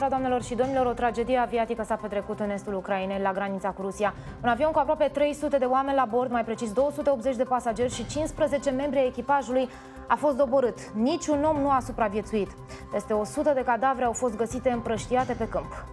Doamnelor și domnilor, o tragedie aviatică s-a petrecut în estul Ucrainei, la granița cu Rusia. Un avion cu aproape 300 de oameni la bord, mai precis 280 de pasageri și 15 membri ai echipajului, a fost doborât. Niciun om nu a supraviețuit. Peste 100 de cadavre au fost găsite împrăștiate pe câmp.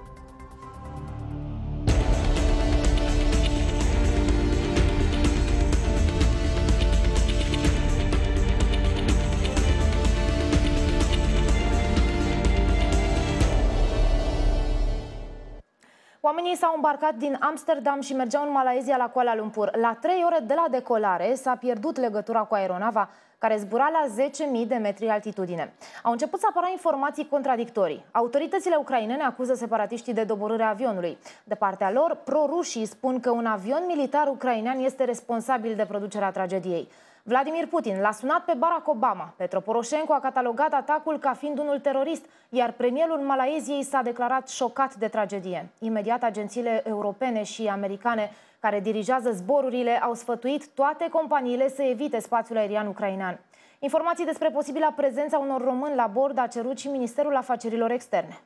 Oamenii s-au îmbarcat din Amsterdam și mergeau în Malaysia la Kuala Lumpur. La 3 ore de la decolare s-a pierdut legătura cu aeronava, care zbura la 10.000 de metri altitudine. Au început să apară informații contradictorii. Autoritățile ucrainene acuză separatiștii de doborârea avionului. De partea lor, pro-rușii spun că un avion militar ucrainean este responsabil de producerea tragediei. Vladimir Putin l-a sunat pe Barack Obama. Petro Poroșenko a catalogat atacul ca fiind unul terorist, iar premierul Malaysiei s-a declarat șocat de tragedie. Imediat, agențiile europene și americane care dirigează zborurile au sfătuit toate companiile să evite spațiul aerian ucrainean. Informații despre posibila prezența unor români la bord a cerut și Ministerul Afacerilor Externe.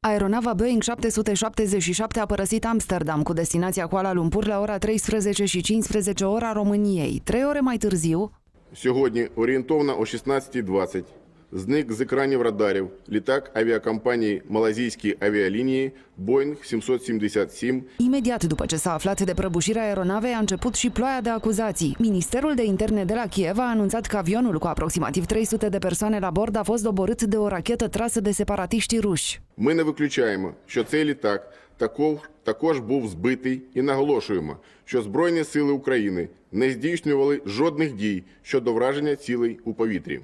Aeronava Boeing 777 a părăsit Amsterdam cu destinația Kuala Lumpur la ora 13:15 ora României. 3 ore mai târziu, Сьогодні орієнтовно о 16:20 зник з екранів радарів літак авіакомпанії Малайзійські авіалінії Boeing 777. imediat după ce s-a aflat de prăbușirea aeronavei, a început și ploaia de acuzații. Ministerul de Interne de la Kiev a anunțat că avionul cu aproximativ 300 de persoane la bord a fost doborât de o rachetă trasă de separatiștii ruși. Ми не виключаємо, що цей літак також був збитий і наголошуємо, що Збройні сили України не здійснювали жодних дій щодо враження цілей у повітрі.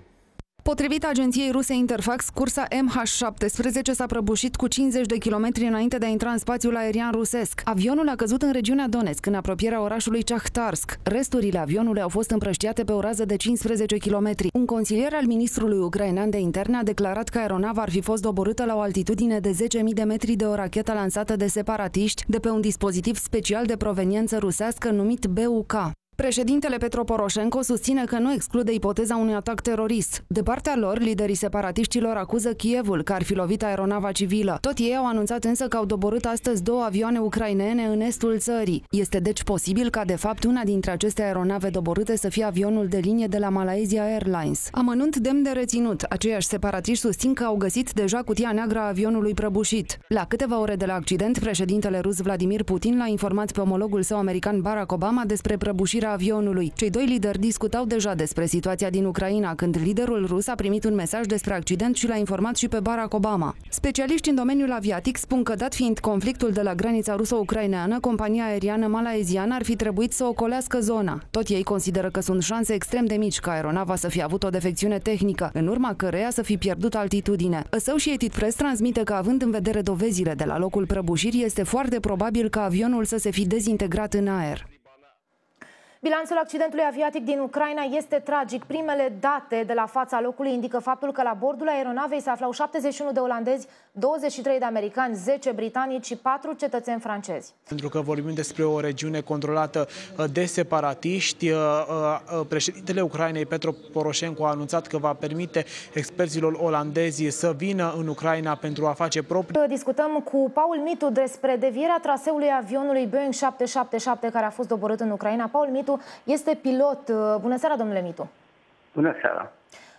Potrivit agenției ruse Interfax, cursa MH17 s-a prăbușit cu 50 de kilometri înainte de a intra în spațiul aerian rusesc. Avionul a căzut în regiunea Donetsk, în apropierea orașului Chahtarsk. Resturile avionului au fost împrăștiate pe o rază de 15 kilometri. Un consilier al ministrului ucrainean de interne a declarat că aeronava ar fi fost doborâtă la o altitudine de 10.000 de metri de o rachetă lansată de separatiști de pe un dispozitiv special de proveniență rusească numit BUK. Președintele Petro Poroșenko susține că nu exclude ipoteza unui atac terorist. De partea lor, liderii separatiștilor acuză Kievul că ar fi lovit aeronava civilă. Tot ei au anunțat însă că au doborât astăzi 2 avioane ucrainene în estul țării. Este deci posibil ca de fapt una dintre aceste aeronave doborâte să fie avionul de linie de la Malaysia Airlines. Amănunt demn de reținut. Aceiași separatiști susțin că au găsit deja cutia neagră a avionului prăbușit. La câteva ore de la accident, președintele rus Vladimir Putin l-a informat pe omologul său american Barack Obama despre prăbușirea avionului. Cei doi lideri discutau deja despre situația din Ucraina, când liderul rus a primit un mesaj despre accident și l-a informat și pe Barack Obama. Specialiști în domeniul aviatic spun că, dat fiind conflictul de la granița ruso-ucraineană, compania aeriană malaiziană ar fi trebuit să ocolească zona. Tot ei consideră că sunt șanse extrem de mici ca aeronava să fie avut o defecțiune tehnică, în urma căreia să fi pierdut altitudine. Associated Press transmite că, având în vedere dovezile de la locul prăbușirii, este foarte probabil ca avionul să se fi dezintegrat în aer. Bilanțul accidentului aviatic din Ucraina este tragic. Primele date de la fața locului indică faptul că la bordul aeronavei se aflau 71 de olandezi, 23 de americani, 10 britanici și 4 cetățeni francezi. Pentru că vorbim despre o regiune controlată de separatiști, președintele Ucrainei, Petro Poroșenko, a anunțat că va permite experților olandezi să vină în Ucraina pentru a face propriu. Discutăm cu Paul Mitu despre devierea traseului avionului Boeing 777 care a fost doborât în Ucraina. Paul Mitu este pilot. Bună seara, domnule Mitu. Bună seara.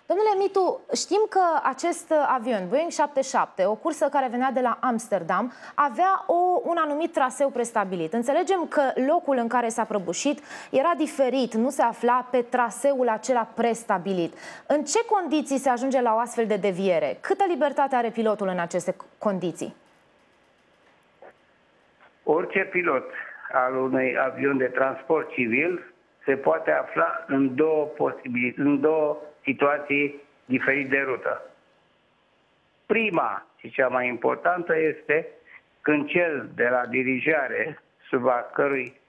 Domnule Mitu, știm că acest avion, Boeing 77, o cursă care venea de la Amsterdam, avea un anumit traseu prestabilit. Înțelegem că locul în care s-a prăbușit era diferit, nu se afla pe traseul acela prestabilit. În ce condiții se ajunge la o astfel de deviere? Câtă libertate are pilotul în aceste condiții? Orice pilot al unui avion de transport civil se poate afla în două situații diferite de rută. Prima și cea mai importantă este când cel de la dirijare, sub a cărui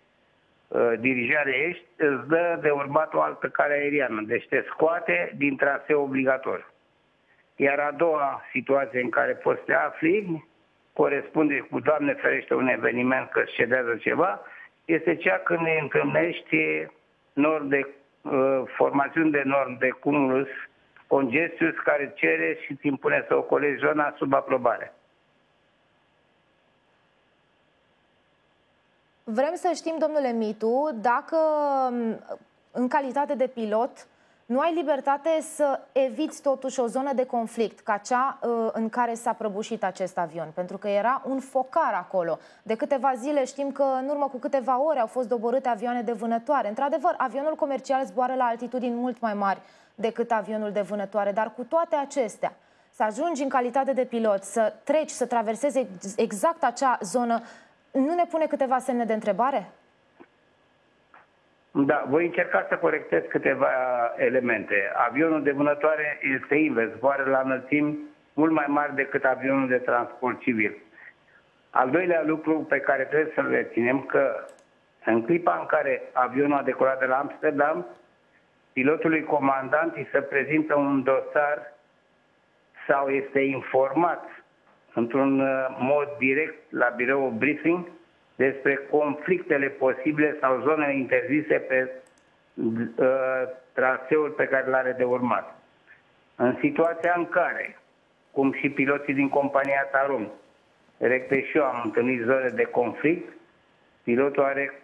dirijare ești, îți dă de urmat o altă cale aeriană, deci te scoate din traseu obligatoriu. Iar a doua situație în care poți să te afli, corespunde cu, Doamne ferește, un eveniment că îți cedează ceva, este cea când ne întâlnești formațiuni de norm de cumulus Congestius, care cere și îți impune să ocolești zona sub aprobare. Vrem să știm, domnule Mitu, dacă în calitate de pilot nu ai libertate să eviți totuși o zonă de conflict, ca cea în care s-a prăbușit acest avion, pentru că era un focar acolo. De câteva zile știm că în urmă cu câteva ore au fost doborâte avioane de vânătoare. Într-adevăr, avionul comercial zboară la altitudini mult mai mari decât avionul de vânătoare, dar cu toate acestea, să ajungi în calitate de pilot, să treci, să traversezi exact acea zonă, nu ne pune câteva semne de întrebare? Da, voi încerca să corectez câteva elemente. Avionul de vânătoare este invers, zboară la înălțimi mult mai mari decât avionul de transport civil. Al doilea lucru pe care trebuie să-l reținem, că în clipa în care avionul a decolat de la Amsterdam, pilotului comandant îi se prezintă un dosar sau este informat într-un mod direct la biroul briefing despre conflictele posibile sau zonele interzise pe traseul pe care l-are de urmat. În situația în care, cum și piloții din compania Tarom, Recte și eu am întâlnit zone de conflict, pilotul are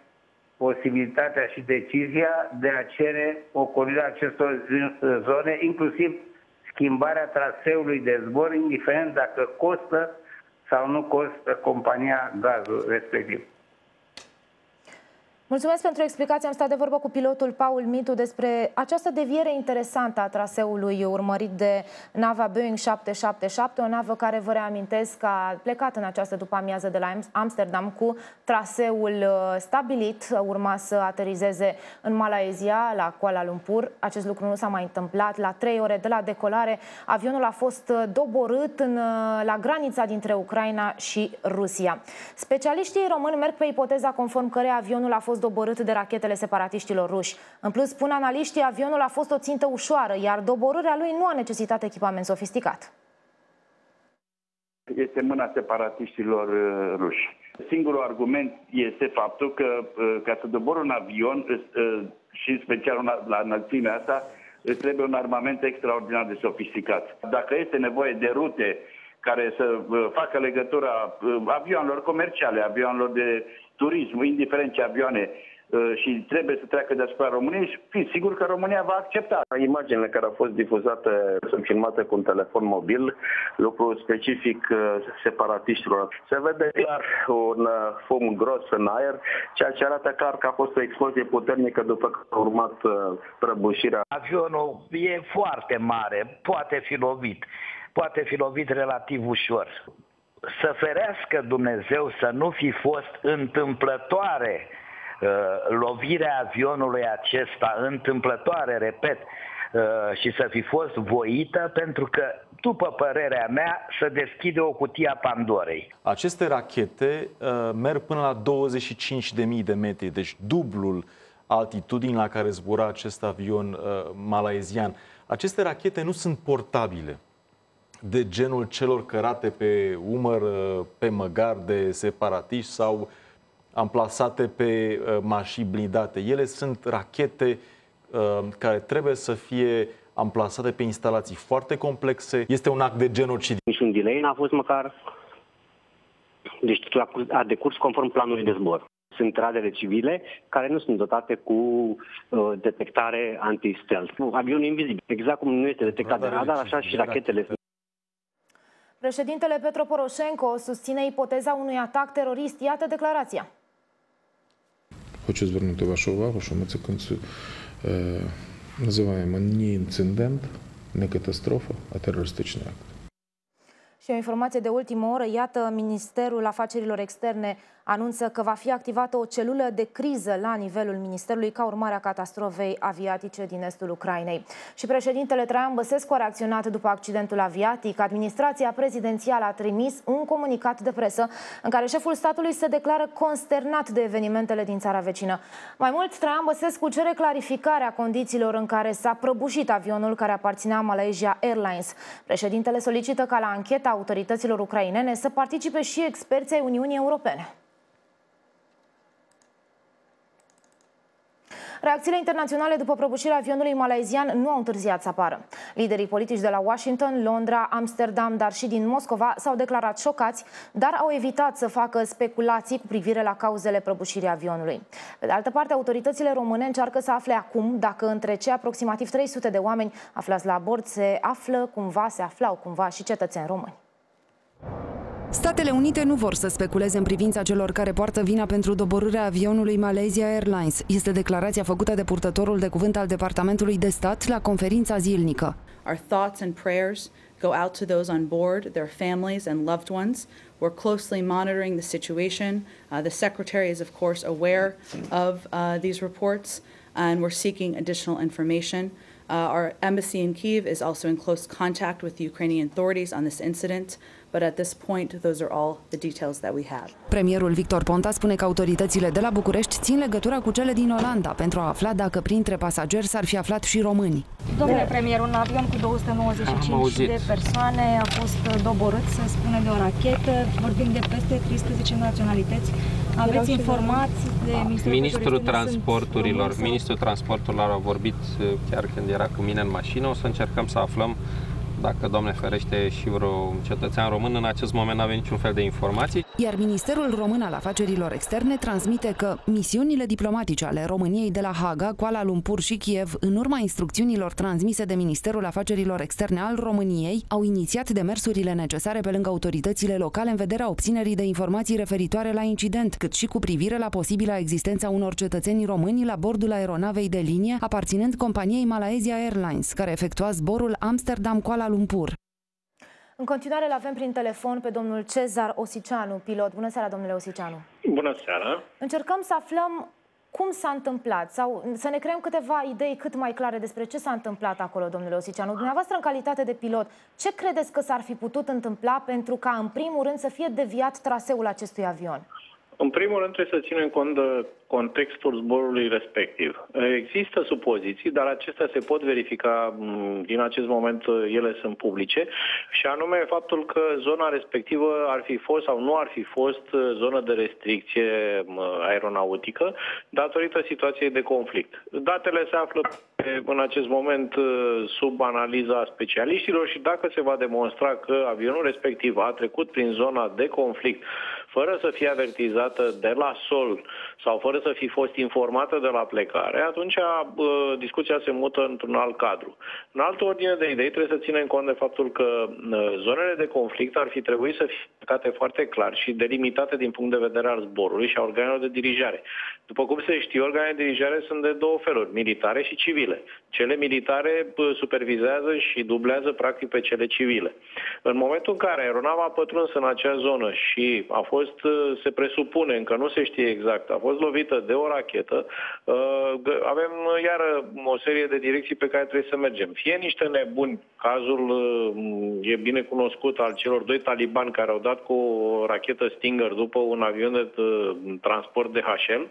posibilitatea și decizia de a cere ocolirea acestor zone, inclusiv schimbarea traseului de zbor, indiferent dacă costă sau nu costă compania gazul respectiv. Mulțumesc pentru explicație. Am stat de vorbă cu pilotul Paul Mitu despre această deviere interesantă a traseului urmărit de nava Boeing 777, o navă care, vă reamintesc, a plecat în această după-amiază de la Amsterdam cu traseul stabilit, urma să aterizeze în Malaysia, la Kuala Lumpur. Acest lucru nu s-a mai întâmplat. La 3 ore de la decolare, avionul a fost doborât la granița dintre Ucraina și Rusia. Specialiștii români merg pe ipoteza conform căreia avionul a fost doborât de rachetele separatiștilor ruși. În plus, spun analiștii, avionul a fost o țintă ușoară, iar doborârea lui nu a necesitat echipament sofisticat. Este mâna separatiștilor ruși. Singurul argument este faptul că ca să dobori un avion, și în special la înălțimea asta, îți trebuie un armament extraordinar de sofisticat. Dacă este nevoie de rute care să facă legătura avioanelor comerciale, avioanelor de turism, indiferent ce avioane, și trebuie să treacă deasupra României, fiți sigur că România va accepta. Imaginile care au fost difuzate sunt filmate cu un telefon mobil, lucru specific separatiștilor. Se vede clar un fum gros în aer, ceea ce arată clar că a fost o explozie puternică după că a urmat prăbușirea. Avionul e foarte mare, poate fi lovit relativ ușor. Să ferească Dumnezeu să nu fi fost întâmplătoare lovirea avionului acesta, întâmplătoare, repet, și să fi fost voită, pentru că, după părerea mea, se deschide o cutie a Pandorei. Aceste rachete merg până la 25.000 de metri, deci dublul altitudinii la care zbura acest avion malaizian. Aceste rachete nu sunt portabile, de genul celor cărate pe umăr, pe măgar de separatiști sau amplasate pe mașini blindate. Ele sunt rachete care trebuie să fie amplasate pe instalații foarte complexe. Este un act de genocid. Niciun delay n-a fost măcar. Deci totul a decurs conform planului de zbor. Sunt radare civile care nu sunt dotate cu detectare anti-stealth. Avionul invizibil. Exact cum nu este detectat de radar, așa și rachetele sunt. Președintele Petro Poroșenko susține ipoteza unui atac terorist. Iată declarația. Хочу звернути вашу увагу, що ми це називаємо не інцидент, не катастрофа, а терористичний акт. Și o informație de ultimă oră, iată, Ministerul Afacerilor Externe anunță că va fi activată o celulă de criză la nivelul Ministerului ca urmare a catastrofei aviatice din estul Ucrainei. Și președintele Traian Băsescu a reacționat după accidentul aviatic. Administrația prezidențială a trimis un comunicat de presă în care șeful statului se declară consternat de evenimentele din țara vecină. Mai mult, Traian Băsescu cere clarificarea condițiilor în care s-a prăbușit avionul care aparținea Malaysia Airlines. Președintele solicită ca la ancheta autorităților ucrainene să participe și experții ai Uniunii Europene. Reacțiile internaționale după prăbușirea avionului malaizian nu au întârziat să apară. Liderii politici de la Washington, Londra, Amsterdam, dar și din Moscova s-au declarat șocați, dar au evitat să facă speculații cu privire la cauzele prăbușirii avionului. Pe de altă parte, autoritățile române încearcă să afle acum dacă între cei aproximativ 300 de oameni aflați la bord se aflau cumva și cetățeni români. Statele Unite nu vor să speculeze în privința celor care poartă vina pentru doborârea avionului Malaysia Airlines. Este declarația făcută de purtătorul de cuvânt al Departamentului de Stat la conferința zilnică. Our thoughts and prayers go out to those on board, their families and loved ones. We're closely monitoring the situation. The Secretary is, of course, aware of these reports, and we're seeking additional information. Our embassy in Kyiv is also in close contact with the Ukrainian authorities on this incident, but at this point, those are all the details that we have. Premierul Victor Ponta spune că autoritățile de la București țin legătura cu cele din Olanda pentru a afla dacă printre pasageri s-ar fi aflat și români. Domnule premier, un avion cu 295 de persoane a fost doborât, se spune, de o rachetă. Vorbim de peste 13 naționalități. Aveți informații de Ministrul Transporturilor a vorbit chiar când era cu mine în mașină. O să încercăm să aflăm dacă, Doamne ferește, și vreo cetățean român. În acest moment nu avem niciun fel de informații. Iar Ministerul Român al Afacerilor Externe transmite că misiunile diplomatice ale României de la Haga, Kuala Lumpur și Kiev, în urma instrucțiunilor transmise de Ministerul Afacerilor Externe al României, au inițiat demersurile necesare pe lângă autoritățile locale în vederea obținerii de informații referitoare la incident, cât și cu privire la posibila existența unor cetățeni români la bordul aeronavei de linie aparținând companiei Malaysia Airlines, care efectua zborul Amsterdam-Kuala Lumpur. În continuare îl avem prin telefon pe domnul Cezar Osiceanu, pilot. Bună seara, domnule Osiceanu. Bună seara. Încercăm să aflăm cum s-a întâmplat sau să ne creăm câteva idei cât mai clare despre ce s-a întâmplat acolo, domnule Osiceanu. Dumneavoastră, în calitate de pilot, ce credeți că s-ar fi putut întâmpla pentru ca, în primul rând, să fie deviat traseul acestui avion? În primul rând trebuie să ținem cont de contextul zborului respectiv. Există supoziții, dar acestea se pot verifica, din acest moment ele sunt publice, și anume faptul că zona respectivă ar fi fost sau nu ar fi fost zonă de restricție aeronautică datorită situației de conflict. Datele se află în acest moment sub analiza specialiștilor și dacă se va demonstra că avionul respectiv a trecut prin zona de conflict fără să fie avertizată de la sol sau fără să fi fost informată de la plecare, atunci discuția se mută într-un alt cadru. În altă ordine de idei, trebuie să ținem cont de faptul că zonele de conflict ar fi trebuit să fie marcate foarte clar și delimitate din punct de vedere al zborului și a organelor de dirijare. După cum se știe, organele de dirijare sunt de două feluri, militare și civile. Cele militare supervizează și dublează practic pe cele civile. În momentul în care aeronava a pătruns în acea zonă și a fost, se presupune, încă nu se știe exact, a fost lovită de o rachetă, avem iară o serie de direcții pe care trebuie să mergem. Fie niște nebuni, cazul e bine cunoscut al celor doi talibani care au dat cu o rachetă Stinger după un avion de transport DHL,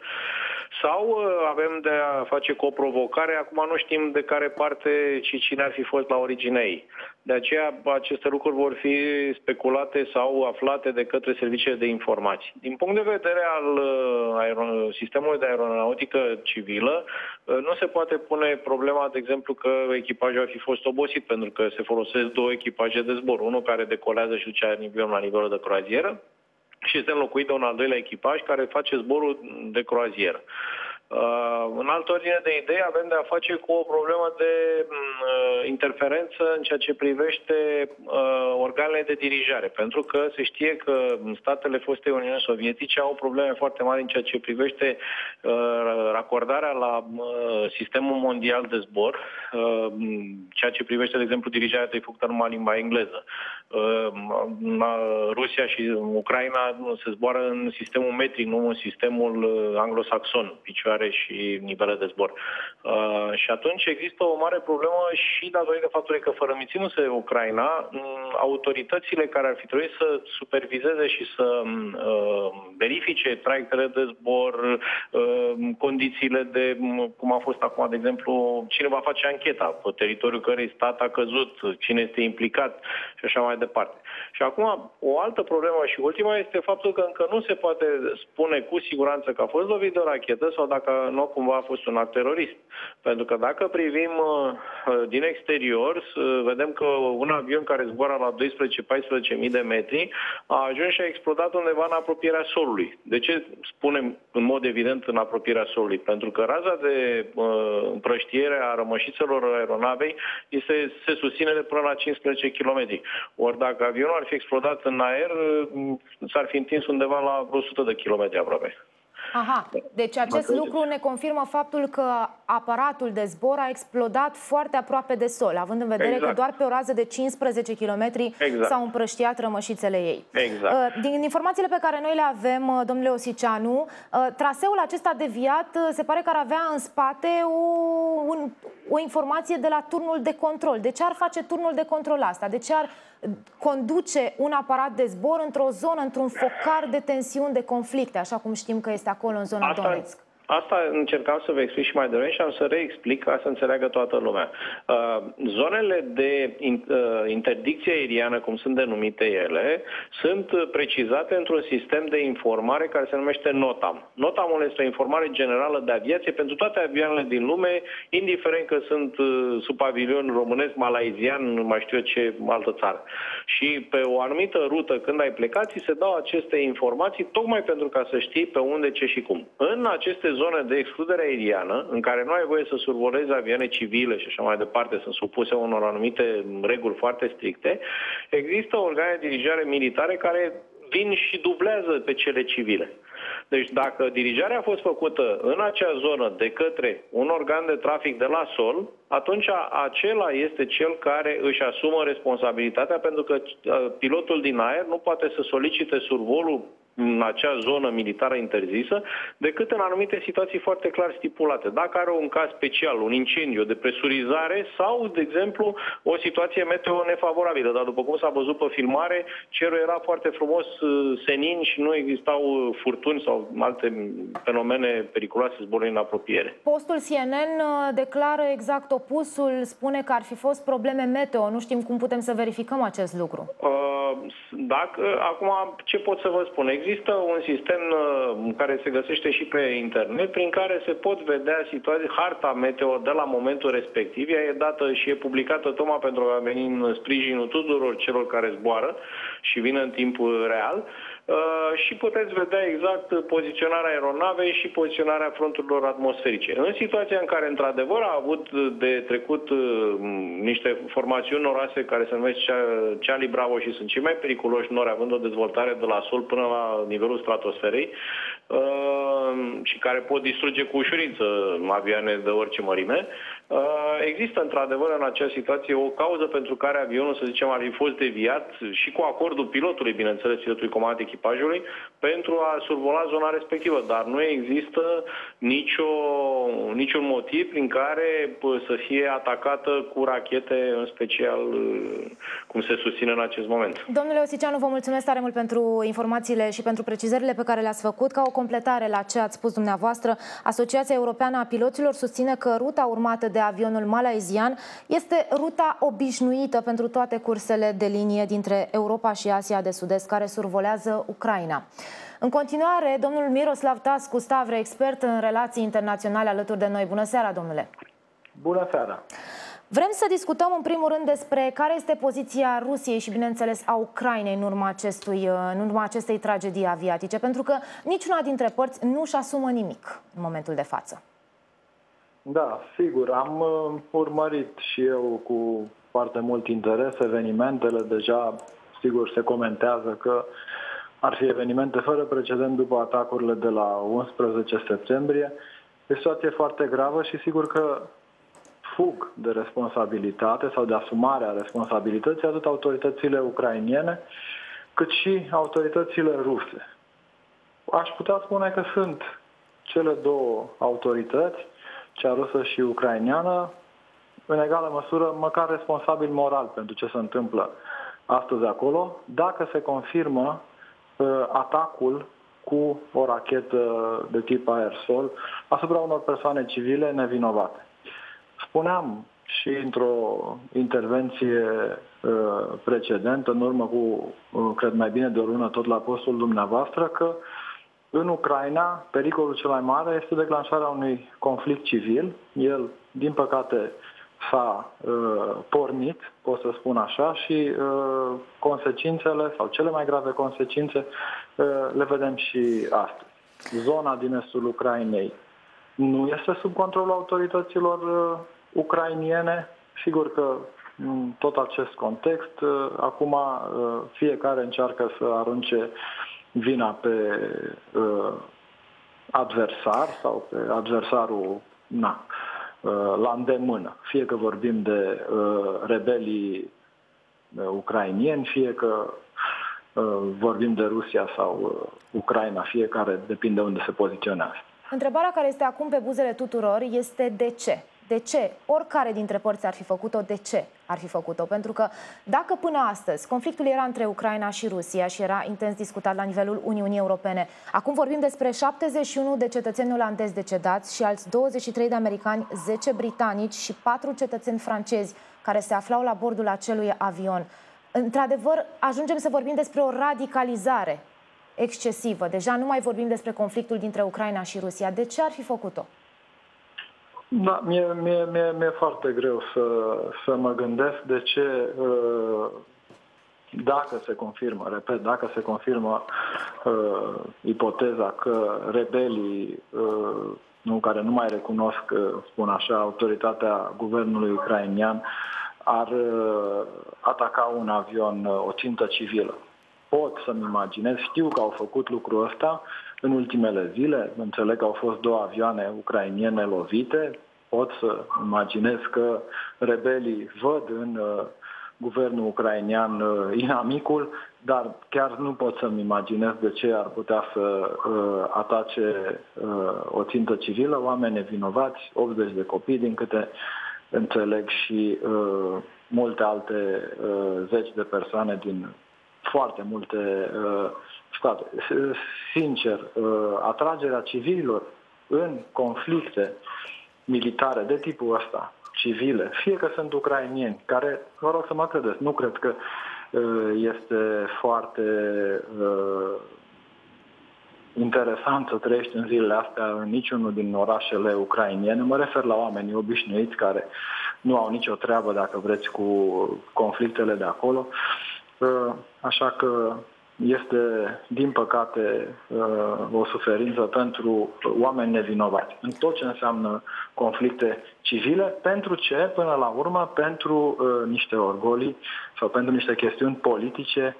sau avem de a face cu o provocare, acum nu știm de care parte și cine ar fi fost la originea ei. De aceea aceste lucruri vor fi speculate sau aflate de către serviciile de informații. Din punct de vedere al sistemului de aeronautică civilă, nu se poate pune problema, de exemplu, că echipajul ar fi fost obosit, pentru că se folosesc două echipaje de zbor, unul care decolează și duce avionul la nivelul de croazieră, și este înlocuit de un al doilea echipaj care face zborul de croazieră. În altă ordine de idei, avem de a face cu o problemă de interferență în ceea ce privește organele de dirijare, pentru că se știe că statele fostei Uniuni Sovietice au probleme foarte mari în ceea ce privește racordarea la sistemul mondial de zbor, ceea ce privește, de exemplu, dirijarea trebuie făcută numai în limba engleză. Rusia și Ucraina se zboară în sistemul metric, nu în sistemul anglosaxon, picioare și nivele de zbor. Și atunci există o mare problemă și datorită faptului că fărămițindu-se Ucraina, autoritățile care ar fi trebuit să supervizeze și să verifice traiectele de zbor, condițiile de, cum a fost acum, de exemplu, cine va face ancheta, pe teritoriul cărei stat a căzut, cine este implicat și așa mai departe. Și acum, o altă problemă și ultima este faptul că încă nu se poate spune cu siguranță că a fost lovit de o rachetă sau dacă nu cumva a fost un act terorist. Pentru că dacă privim din exterior, vedem că un avion care zboară la 12-14.000 de metri a ajuns și a explodat undeva în apropierea solului. De ce spunem în mod evident în apropierea solului? Pentru că raza de împrăștiere a rămășițelor aeronavei se susține de până la 15 km. Ori dacă avionul ar fi explodat în aer, s-ar fi întins undeva la 100 de kilometri aproape. Aha, deci acest lucru ne confirmă faptul că aparatul de zbor a explodat foarte aproape de sol, având în vedere că doar pe o rază de 15 km s-au împrăștiat rămășițele ei. Din informațiile pe care noi le avem, domnule Osicianu, traseul acesta deviat se pare că ar avea în spate o informație de la turnul de control. De ce ar face turnul de control asta? De ce ar conduce un aparat de zbor într-o zonă, într-un focar de tensiuni, de conflicte, așa cum știm că este acolo în zona Donetsk? Asta încercam să vă explic și mai devreme și am să reexplic ca să înțeleagă toată lumea. Zonele de interdicție aeriană, cum sunt denumite ele, sunt precizate într-un sistem de informare care se numește NOTAM. NOTAM-ul este o informare generală de aviație pentru toate avioanele din lume, indiferent că sunt sub pavilion românesc, malaizian, nu mai știu eu ce altă țară. Și pe o anumită rută, când ai plecat, ți se dau aceste informații tocmai pentru ca să știi pe unde, ce și cum. În aceste zone de excludere aeriană, în care nu ai voie să survolezi avioane civile și așa mai departe, sunt supuse unor anumite reguli foarte stricte, există organe de dirijare militare care vin și dublează pe cele civile. Deci dacă dirijarea a fost făcută în acea zonă de către un organ de trafic de la sol, atunci acela este cel care își asumă responsabilitatea, pentru că pilotul din aer nu poate să solicite survolul în acea zonă militară interzisă, decât în anumite situații foarte clar stipulate. Dacă are un caz special, un incendiu, o depresurizare sau, de exemplu, o situație meteo nefavorabilă. Dar după cum s-a văzut pe filmare, cerul era foarte frumos senin și nu existau furtuni sau alte fenomene periculoase zboruri în apropiere. Postul CNN declară exact opusul, spune că ar fi fost probleme meteo. Nu știm cum putem să verificăm acest lucru. Acum, ce pot să vă spun? Există un sistem care se găsește și pe internet, prin care se pot vedea harta meteo de la momentul respectiv. Ea e dată și e publicată tocmai pentru a veni în sprijinul tuturor celor care zboară și vin în timp real. Și puteți vedea exact poziționarea aeronavei și poziționarea fronturilor atmosferice. În situația în care, într-adevăr, a avut de trecut niște formațiuni noroase care se numesc Charlie Bravo și sunt cei mai periculoși nori, având o dezvoltare de la sol până la nivelul stratosferei și care pot distruge cu ușurință avioane de orice mărime, există, într-adevăr, în acea situație o cauză pentru care avionul, să zicem, ar fi fost deviat și cu acordul pilotului, bineînțeles, pilotului comandant echipajului, pentru a survola zona respectivă. Dar nu există niciun motiv prin care să fie atacată cu rachete, în special cum se susține în acest moment. Domnule Osicianu, vă mulțumesc tare mult pentru informațiile și pentru precizările pe care le-ați făcut. Ca o completare la ce ați spus dumneavoastră, Asociația Europeană a Piloților susține că ruta urmată de avionul malaizian este ruta obișnuită pentru toate cursele de linie dintre Europa și Asia de Sud-Est care survolează Ucraina. În continuare, domnul Miroslav Tascu Stavre, expert în relații internaționale, alături de noi. Bună seara, domnule! Bună seara! Vrem să discutăm în primul rând despre care este poziția Rusiei și, bineînțeles, a Ucrainei în urma acestei tragedii aviatice, pentru că niciuna dintre părți nu își asumă nimic în momentul de față. Da, sigur, am urmărit și eu cu foarte mult interes evenimentele. Deja, sigur, se comentează că ar fi evenimente fără precedent după atacurile de la 11 septembrie. E o situație foarte gravă și sigur că fug de responsabilitate sau de asumarea responsabilității atât autoritățile ucrainene cât și autoritățile ruse. Aș putea spune că sunt cele două autorități, cea rusă și ucraineană, în egală măsură, măcar responsabil moral pentru ce se întâmplă astăzi acolo, dacă se confirmă atacul cu o rachetă de tip aer-sol asupra unor persoane civile nevinovate. Spuneam și într-o intervenție precedent, în urmă cu, cred, mai bine de o lună, tot la postul dumneavoastră, că în Ucraina pericolul cel mai mare este declanșarea unui conflict civil. El, din păcate, s-a pornit, pot să spun așa, și consecințele, sau cele mai grave consecințe, le vedem și astăzi. Zona din estul Ucrainei nu este sub controlul autorităților ucrainiene. Sigur că în tot acest context, acum fiecare încearcă să arunce vina pe adversar sau pe adversarul la îndemână. Fie că vorbim de rebelii ucrainieni, fie că vorbim de Rusia sau Ucraina, fiecare depinde unde se poziționează. Întrebarea care este acum pe buzele tuturor este de ce? De ce? Oricare dintre părți ar fi făcut-o, de ce ar fi făcut-o? Pentru că dacă până astăzi conflictul era între Ucraina și Rusia și era intens discutat la nivelul Uniunii Europene, acum vorbim despre 71 de cetățeni olandezi decedați și alți 23 de americani, 10 britanici și 4 cetățeni francezi care se aflau la bordul acelui avion. Într-adevăr, ajungem să vorbim despre o radicalizare excesivă. Deja nu mai vorbim despre conflictul dintre Ucraina și Rusia. De ce ar fi făcut-o? Da, mi-e foarte greu să mă gândesc de ce, dacă se confirmă, repet, dacă se confirmă ipoteza că rebelii care nu mai recunosc, spun așa, autoritatea guvernului ucrainian, ar ataca un avion, o țintă civilă. Pot să-mi imaginez, știu că au făcut lucrul ăsta în ultimele zile, înțeleg că au fost 2 avioane ucrainiene lovite, pot să imaginez că rebelii văd în guvernul ucrainian inamicul, dar chiar nu pot să-mi imaginez de ce ar putea să atace o țintă civilă, oameni nevinovați, 80 de copii, din câte înțeleg, și multe alte zeci de persoane din foarte multe state. Sincer, atragerea civililor în conflicte militare de tipul ăsta, civile, fie că sunt ucrainieni, care, vă rog să mă credeți, nu cred că este foarte interesant să trăiești în zilele astea în niciunul din orașele ucrainiene. Mă refer la oamenii obișnuiți care nu au nicio treabă, dacă vreți, cu conflictele de acolo. Așa că este, din păcate, o suferință pentru oameni nevinovați. În tot ce înseamnă conflicte civile, pentru ce? Până la urmă, pentru niște orgolii sau pentru niște chestiuni politice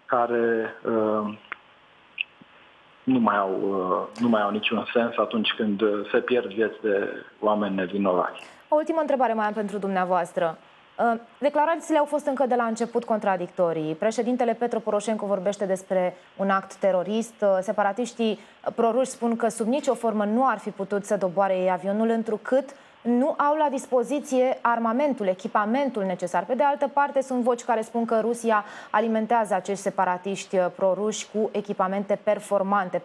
care nu mai au niciun sens atunci când se pierd vieți de oameni nevinovați. O ultimă întrebare mai am pentru dumneavoastră. Declarațiile au fost încă de la început contradictorii. Președintele Petro Poroșenko vorbește despre un act terorist. Separatiștii proruși spun că sub nicio formă nu ar fi putut să doboare ei avionul, întrucât nu au la dispoziție armamentul, echipamentul necesar. Pe de altă parte, sunt voci care spun că Rusia alimentează acești separatiști proruși cu echipamente performante,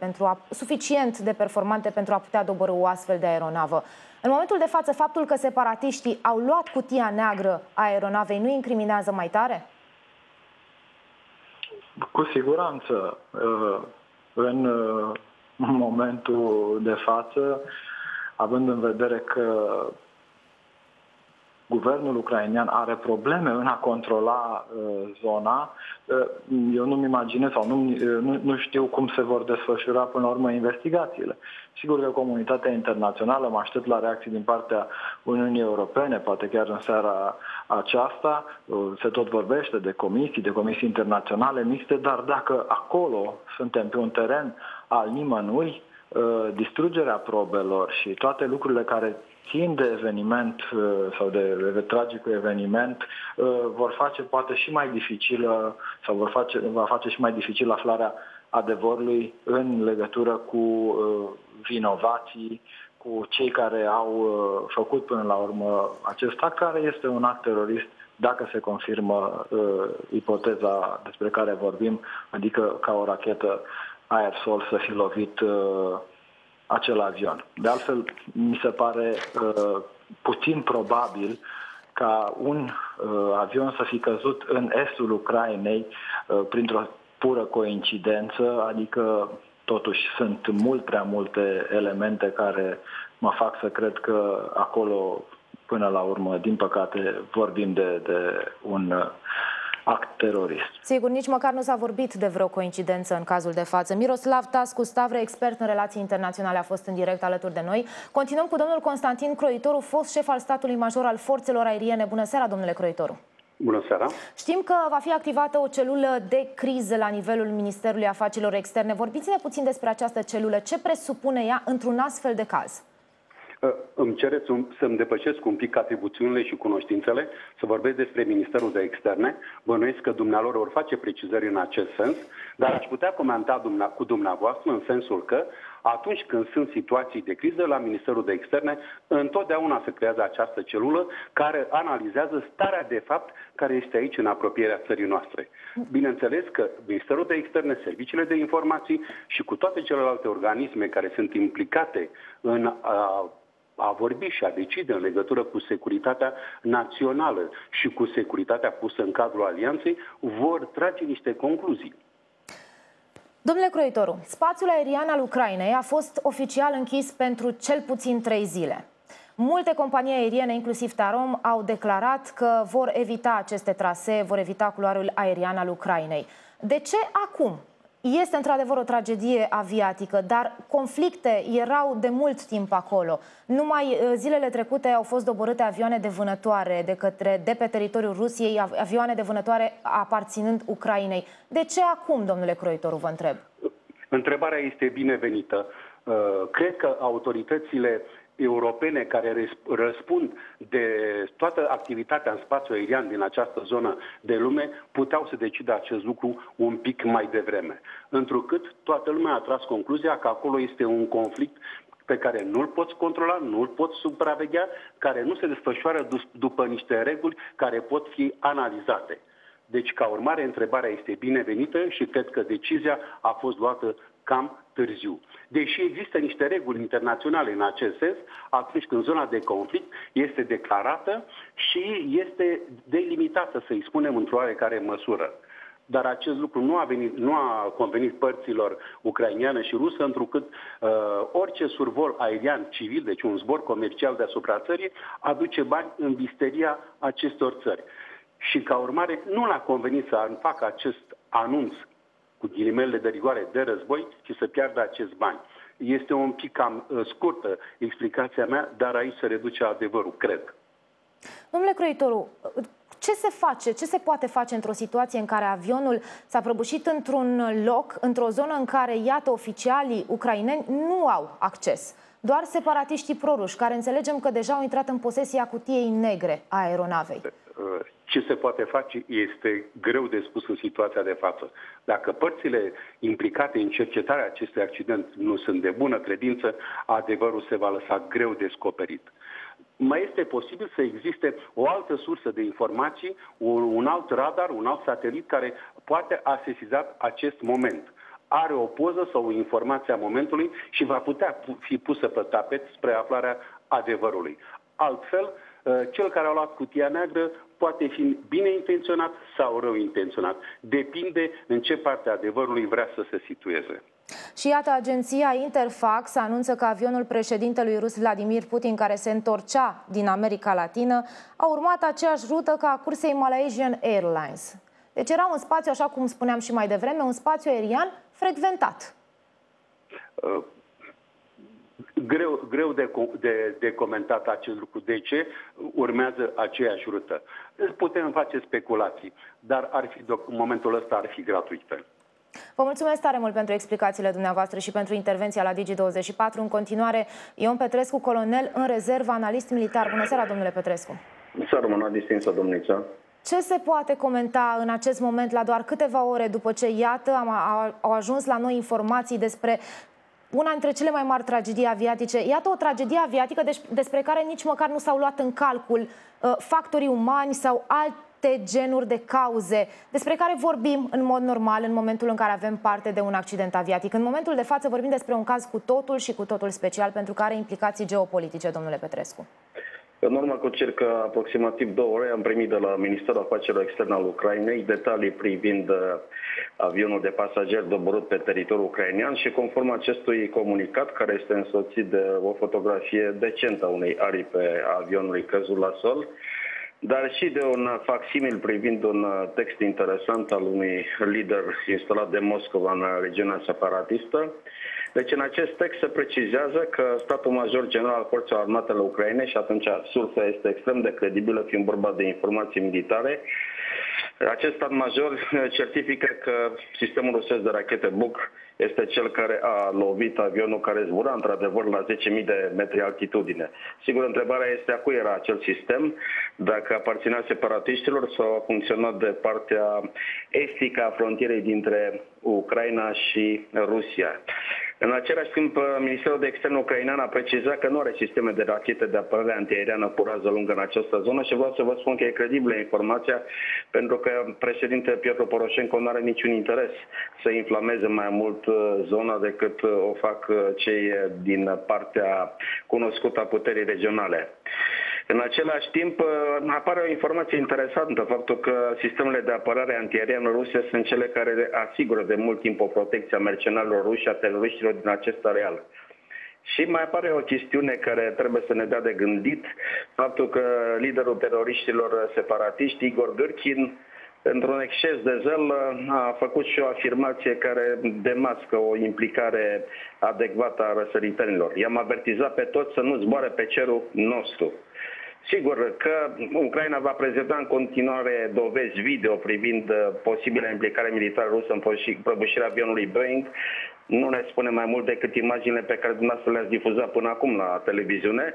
suficient de performante pentru a putea doborî o astfel de aeronavă. În momentul de față, faptul că separatiștii au luat cutia neagră a aeronavei nu incriminează mai tare? Cu siguranță. În momentul de față, având în vedere că guvernul ucrainean are probleme în a controla zona, eu nu-mi imaginez sau nu știu cum se vor desfășura până la urmă investigațiile. Sigur că comunitatea internațională, mă aștept la reacții din partea Uniunii Europene, poate chiar în seara aceasta, se tot vorbește de comisii internaționale mixte, dar dacă acolo suntem pe un teren al nimănui, distrugerea probelor și toate lucrurile care țin de eveniment sau de tragicul eveniment vor face poate și mai dificilă sau va face și mai dificil aflarea adevărului în legătură cu vinovații, cu cei care au făcut până la urmă acest act, care este un act terorist, dacă se confirmă ipoteza despre care vorbim, adică ca o rachetă aer-sol să fi lovit acel avion. De altfel, mi se pare puțin probabil ca un avion să fi căzut în estul Ucrainei printr-o pură coincidență, adică totuși sunt mult prea multe elemente care mă fac să cred că acolo, până la urmă, din păcate, vorbim de un act terorist. Sigur, nici măcar nu s-a vorbit de vreo coincidență în cazul de față. Miroslav Tascu Stavre, expert în relații internaționale, a fost în direct alături de noi. Continuăm cu domnul Constantin Croitoru, fost șef al statului major al forțelor aeriene. Bună seara, domnule Croitoru! Bună seara! Știm că va fi activată o celulă de criză la nivelul Ministerului Afacerilor Externe. Vorbiți-ne puțin despre această celulă. Ce presupune ea într-un astfel de caz? Îmi cereți să-mi depășesc un pic atribuțiunile și cunoștințele, să vorbesc despre Ministerul de Externe. Bănuiesc că dumnealor vor face precizări în acest sens, dar aș putea comenta cu dumneavoastră în sensul că atunci când sunt situații de criză la Ministerul de Externe, întotdeauna se creează această celulă care analizează starea de fapt care este aici în apropierea țării noastre. Bineînțeles că Ministerul de Externe, serviciile de informații și cu toate celelalte organisme care sunt implicate în a vorbi și a decide în legătură cu securitatea națională și cu securitatea pusă în cadrul alianței, vor trage niște concluzii. Domnule Croitoru, spațiul aerian al Ucrainei a fost oficial închis pentru cel puțin 3 zile. Multe companii aeriene, inclusiv Tarom, au declarat că vor evita aceste trasee, vor evita culoarul aerian al Ucrainei. De ce acum? Este într-adevăr o tragedie aviatică, dar conflicte erau de mult timp acolo. Numai zilele trecute au fost doborâte avioane de vânătoare de pe teritoriul Rusiei, avioane de vânătoare aparținând Ucrainei. De ce acum, domnule Croitoru, vă întreb? Întrebarea este binevenită. Cred că autoritățile europene care răspund de toată activitatea în spațiu aerian din această zonă de lume puteau să decidă acest lucru un pic mai devreme. Întrucât toată lumea a tras concluzia că acolo este un conflict pe care nu-l poți controla, nu-l poți supraveghea, care nu se desfășoară după niște reguli care pot fi analizate. Deci, ca urmare, întrebarea este binevenită și cred că decizia a fost luată cam târziu. Deși există niște reguli internaționale în acest sens, atunci când zona de conflict este declarată și este delimitată, să-i spunem, într-o oarecare măsură. Dar acest lucru nu a convenit părților ucrainiană și rusă, întrucât orice survol aerian civil, deci un zbor comercial deasupra țării, aduce bani în visteria acestor țări. Și ca urmare nu l-a convenit să facă acest anunț cu ghilimele de rigoare de război și să piardă acest bani. Este un pic cam scurtă explicația mea, dar aici se reduce adevărul, cred. Domnule Croitoru, ce se face, ce se poate face într-o situație în care avionul s-a prăbușit într-un loc, într-o zonă în care, iată, oficialii ucraineni nu au acces? Doar separatiștii proruși, care înțelegem că deja au intrat în posesia cutiei negre a aeronavei. Ce se poate face este greu de spus în situația de față. Dacă părțile implicate în cercetarea acestui accident nu sunt de bună credință, adevărul se va lăsa greu descoperit. Mai este posibil să existe o altă sursă de informații, un alt radar, un alt satelit care poate a sesizat acest moment. Are o poză sau o informație a momentului și va putea fi pusă pe tapet spre aflarea adevărului. Altfel, cel care a luat cutia neagră poate fi bine intenționat sau rău intenționat. Depinde în ce parte a adevărului vrea să se situeze. Și iată, agenția Interfax anunță că avionul președintelui rus Vladimir Putin, care se întorcea din America Latină, a urmat aceeași rută ca a cursei Malaysian Airlines. Deci era un spațiu, așa cum spuneam și mai devreme, un spațiu aerian frecventat. Greu de comentat acest lucru. De ce urmează aceeași rută? Putem face speculații, dar în momentul ăsta ar fi gratuită. Vă mulțumesc tare mult pentru explicațiile dumneavoastră și pentru intervenția la Digi24. În continuare, Ion Petrescu, colonel în rezervă, analist militar. Bună seara, domnule Petrescu. Să rămână distinsă, domniță. Ce se poate comenta în acest moment, la doar câteva ore după ce, iată, au ajuns la noi informații despre una dintre cele mai mari tragedii aviatice? Iată, o tragedie aviatică despre care nici măcar nu s-au luat în calcul factorii umani sau alte genuri de cauze despre care vorbim în mod normal în momentul în care avem parte de un accident aviatic. În momentul de față vorbim despre un caz cu totul și cu totul special, pentru că are implicații geopolitice, domnule Petrescu. În urmă cu circa aproximativ 2 ore am primit de la Ministerul Afacerilor Externe al Ucrainei detalii privind avionul de pasageri doborât pe teritoriul ucrainean și conform acestui comunicat, care este însoțit de o fotografie decentă a unei aripi a avionului căzut la sol, dar și de un facsimil privind un text interesant al unui lider instalat de Moscova în regiunea separatistă. Deci în acest text se precizează că statul major general al Forțelor Armatele Ucrainei, și atunci sursa este extrem de credibilă, fiind vorba de informații militare, acest stat major certifică că sistemul rusesc de rachete Buk este cel care a lovit avionul care zbura într-adevăr la 10.000 de metri altitudine. Sigur, întrebarea este a cui era acel sistem, dacă aparținea separatiștilor sau a funcționat de partea estică a frontierei dintre Ucraina și Rusia. În același timp, Ministerul de Externe ucrainean a precizat că nu are sisteme de rachete de apărare antiaeriană cu rază lungă în această zonă și vreau să vă spun că e credibilă informația, pentru că președintele Piotr Poroșenko nu are niciun interes să inflameze mai mult zona decât o fac cei din partea cunoscută a puterii regionale. În același timp, apare o informație interesantă, faptul că sistemele de apărare antiaeriană ruse sunt cele care asigură de mult timp o protecție a mercenarilor ruși și a teroriștilor din acest areal. Și mai apare o chestiune care trebuie să ne dea de gândit, faptul că liderul teroriștilor separatiști, Igor Gârchin, într-un exces de zel, a făcut și o afirmație care demască o implicare adecvată a răsăritenilor. I-am avertizat pe toți să nu zboare pe cerul nostru. Sigur că Ucraina va prezenta în continuare dovezi video privind posibilă implicare militară rusă în prăbușirea avionului Boeing. Nu ne spune mai mult decât imaginile pe care dumneavoastră le-ați difuzat până acum la televiziune.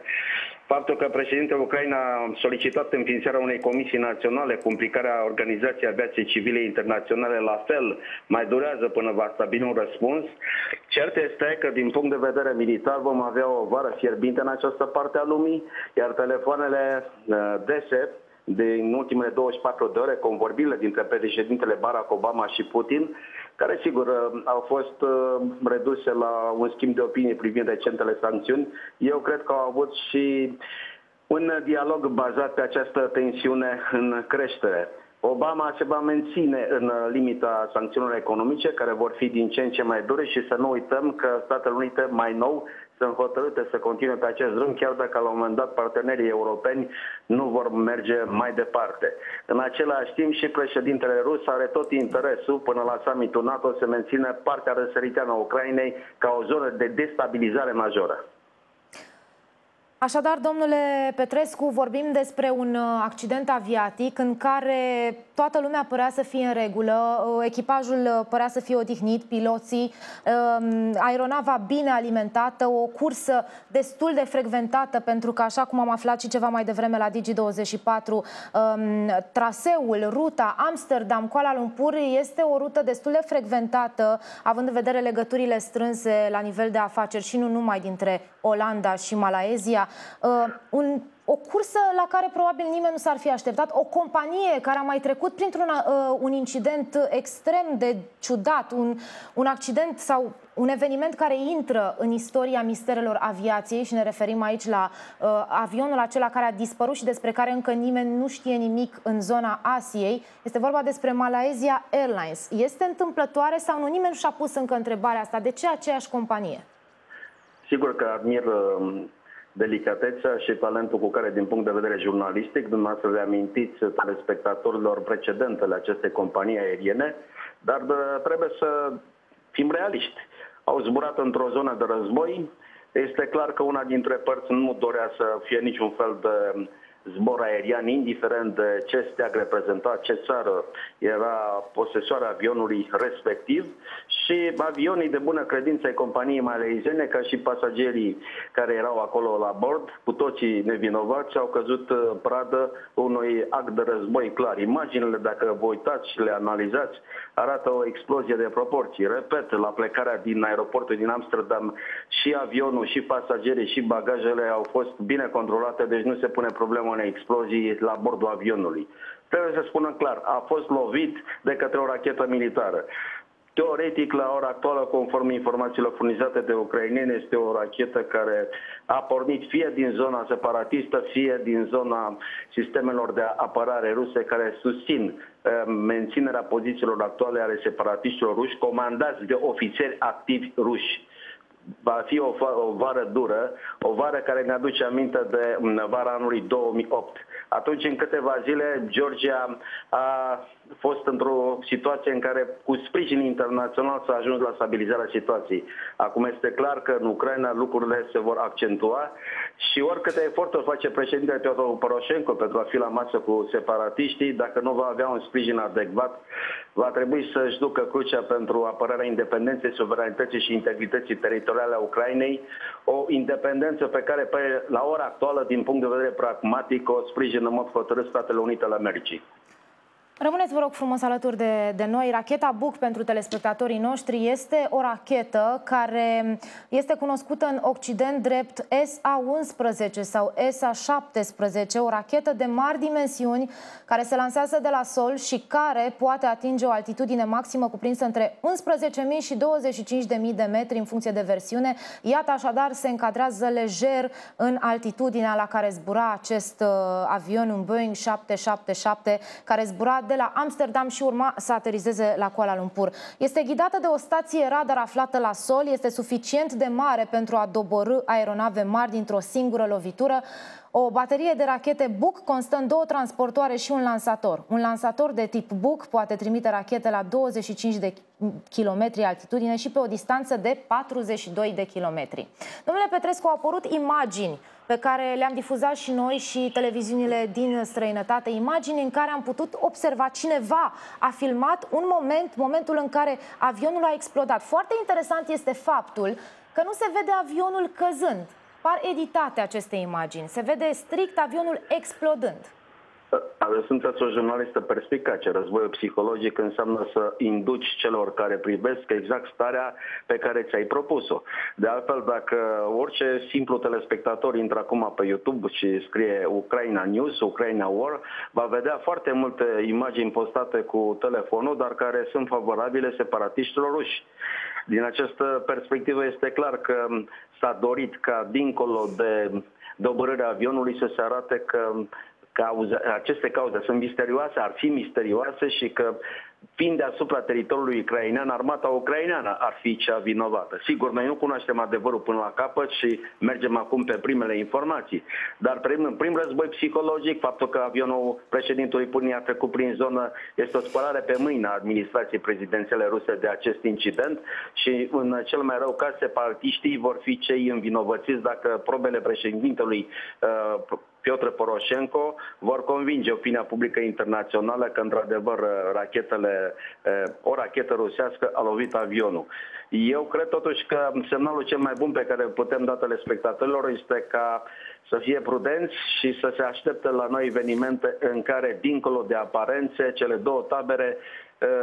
Faptul că președintele Ucraina a solicitat înființarea unei comisii naționale cu implicarea Organizației Aviației Civile Internaționale, la fel, mai durează până va stabili un răspuns. Cert este că, din punct de vedere militar, vom avea o vară fierbinte în această parte a lumii, iar telefoanele dese din ultimele 24 de ore, convorbirile dintre președintele Barack Obama și Putin, care sigur au fost reduse la un schimb de opinie privind recentele sancțiuni, eu cred că au avut și un dialog bazat pe această tensiune în creștere. Obama se va menține în limita sancțiunilor economice, care vor fi din ce în ce mai dure, și să nu uităm că Statele Unite mai nou sunt hotărâte să continue pe acest drum, chiar dacă la un moment dat partenerii europeni nu vor merge mai departe. În același timp și președintele rus are tot interesul până la summitul NATO să mențină partea răsăriteană a Ucrainei ca o zonă de destabilizare majoră. Așadar, domnule Petrescu, vorbim despre un accident aviatic în care toată lumea părea să fie în regulă, echipajul părea să fie odihnit, piloții, aeronava bine alimentată, o cursă destul de frecventată, pentru că, așa cum am aflat și ceva mai devreme la Digi24, traseul, ruta Amsterdam-Kuala Lumpur este o rută destul de frecventată, având în vedere legăturile strânse la nivel de afaceri și nu numai dintre Olanda și Malaezia. O cursă la care probabil nimeni nu s-ar fi așteptat, o companie care a mai trecut printr-un un incident extrem de ciudat, un accident sau un eveniment care intră în istoria misterelor aviației, și ne referim aici la avionul acela care a dispărut și despre care încă nimeni nu știe nimic în zona Asiei. Este vorba despre Malaysia Airlines. Este întâmplătoare sau nu? Nimeni nu și-a pus încă întrebarea asta. De ce aceeași companie? Sigur că admir delicatețea și talentul cu care, din punct de vedere jurnalistic, dumneavoastră reamintiți telespectatorilor precedentele acestei companii aeriene, dar trebuie să fim realiști. Au zburat într-o zonă de război. Este clar că una dintre părți nu dorea să fie niciun fel de zbor aerian, indiferent de ce steag reprezenta, ce țară era posesoarea avionului respectiv, și avionii de bună credință ai companiei maleiziene, ca și pasagerii care erau acolo la bord, cu toții nevinovați, au căzut pradă unui act de război clar. Imaginile, dacă vă uitați și le analizați, arată o explozie de proporții. Repet, la plecarea din aeroportul din Amsterdam, și avionul, și pasagerii, și bagajele au fost bine controlate, deci nu se pune problema unei explozii la bordul avionului. Trebuie să spunem clar, a fost lovit de către o rachetă militară. Teoretic, la ora actuală, conform informațiilor furnizate de ucraineni, este o rachetă care a pornit fie din zona separatistă, fie din zona sistemelor de apărare ruse care susțin menținerea pozițiilor actuale ale separatiștilor ruși, comandați de ofițeri activi ruși. Va fi o vară dură, o vară care ne aduce aminte de vara anului 2008. Atunci, în câteva zile, Georgia a fost într-o situație în care, cu sprijin internațional, s-a ajuns la stabilizarea situației. Acum este clar că în Ucraina lucrurile se vor accentua și oricâte eforturi face președintele Petro Poroșenko pentru a fi la masă cu separatiștii, dacă nu va avea un sprijin adecvat, va trebui să-și ducă crucea pentru apărarea independenței, suveranității și integrității teritoriale a Ucrainei, o independență pe care, la ora actuală, din punct de vedere pragmatic, o sprijină în mod hotărât Statele Unite ale Americii. Rămâneți, vă rog frumos, alături de noi. Racheta Buk, pentru telespectatorii noștri, este o rachetă care este cunoscută în Occident drept SA-11 sau SA-17, o rachetă de mari dimensiuni care se lansează de la sol și care poate atinge o altitudine maximă cuprinsă între 11.000 și 25.000 de metri în funcție de versiune. Iată, așadar, se încadrează lejer în altitudinea la care zbura acest avion, un Boeing 777, care zbura de la Amsterdam și urma să aterizeze la Kuala Lumpur. Este ghidată de o stație radar aflată la sol, este suficient de mare pentru a doborî aeronave mari dintr-o singură lovitură. O baterie de rachete Buk constă în 2 transportoare și un lansator. Un lansator de tip Buk poate trimite rachete la 25 de kilometri altitudine și pe o distanță de 42 de kilometri. Domnule Petrescu, au apărut imagini pe care le-am difuzat și noi și televiziunile din străinătate, imagini în care am putut observa, cineva a filmat un momentul în care avionul a explodat. Foarte interesant este faptul că nu se vede avionul căzând. Par editate aceste imagini. Se vede strict avionul explodând. Sunteți o jurnalistă perspicace. Războiul psihologic înseamnă să induci celor care privesc exact starea pe care ți-ai propus-o. De altfel, dacă orice simplu telespectator intră acum pe YouTube și scrie Ucraina News, Ucraina War, va vedea foarte multe imagini postate cu telefonul, dar care sunt favorabile separatiștilor ruși. Din această perspectivă este clar că s-a dorit ca, dincolo de doborârea avionului, să se arate că aceste cauze sunt misterioase, ar fi misterioase și că, fiind deasupra teritoriului ucrainean, armata ucraineană ar fi cea vinovată. Sigur, noi nu cunoaștem adevărul până la capăt și mergem acum pe primele informații. Dar în prim război psihologic, faptul că avionul președintelui Putin a trecut prin zonă este o spălare pe mâini a administrației prezidențiale ruse de acest incident și, în cel mai rău caz, separatiștii vor fi cei învinovățiți dacă probele președintelui Petro Poroșenko vor convinge opinia publică internațională că, într-adevăr, o rachetă rusească a lovit avionul. Eu cred totuși că semnalul cel mai bun pe care îl putem da telespectatorilor este ca să fie prudenți și să se aștepte la noi evenimente în care, dincolo de aparențe, cele două tabere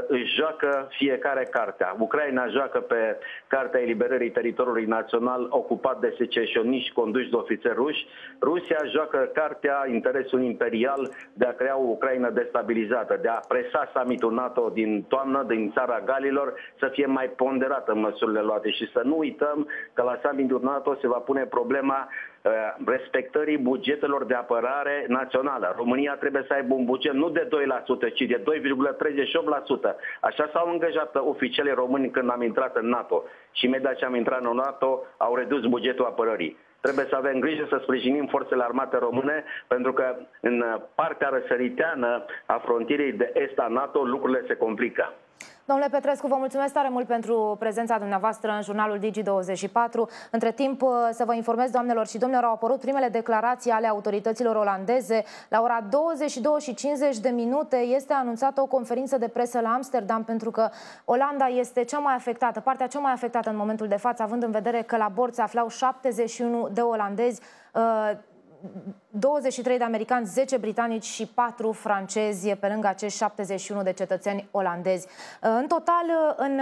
își joacă fiecare cartea. Ucraina joacă pe cartea eliberării teritoriului național ocupat de secesioniști conduși de ofițeri ruși. Rusia joacă cartea interesului imperial de a crea o Ucraina destabilizată, de a presa summitul NATO din toamnă, din țara Galilor, să fie mai ponderată în măsurile luate. Și să nu uităm că la summitul NATO se va pune problema respectării bugetelor de apărare națională. România trebuie să aibă un buget nu de 2%, ci de 2,38%. Așa s-au angajat oficialii români când am intrat în NATO. Și imediat ce am intrat în NATO, au redus bugetul apărării. Trebuie să avem grijă să sprijinim forțele armate române, pentru că în partea răsăriteană a frontierei de est a NATO lucrurile se complică. Domnule Petrescu, vă mulțumesc tare mult pentru prezența dumneavoastră în jurnalul Digi24. Între timp, să vă informez, doamnelor și domnilor, au apărut primele declarații ale autorităților olandeze. La ora 22:50 este anunțată o conferință de presă la Amsterdam, pentru că Olanda este cea mai afectată, partea cea mai afectată în momentul de față, având în vedere că la bord se aflau 71 de olandezi, 23 de americani, 10 britanici și 4 francezi, pe lângă acești 71 de cetățeni olandezi. În total, în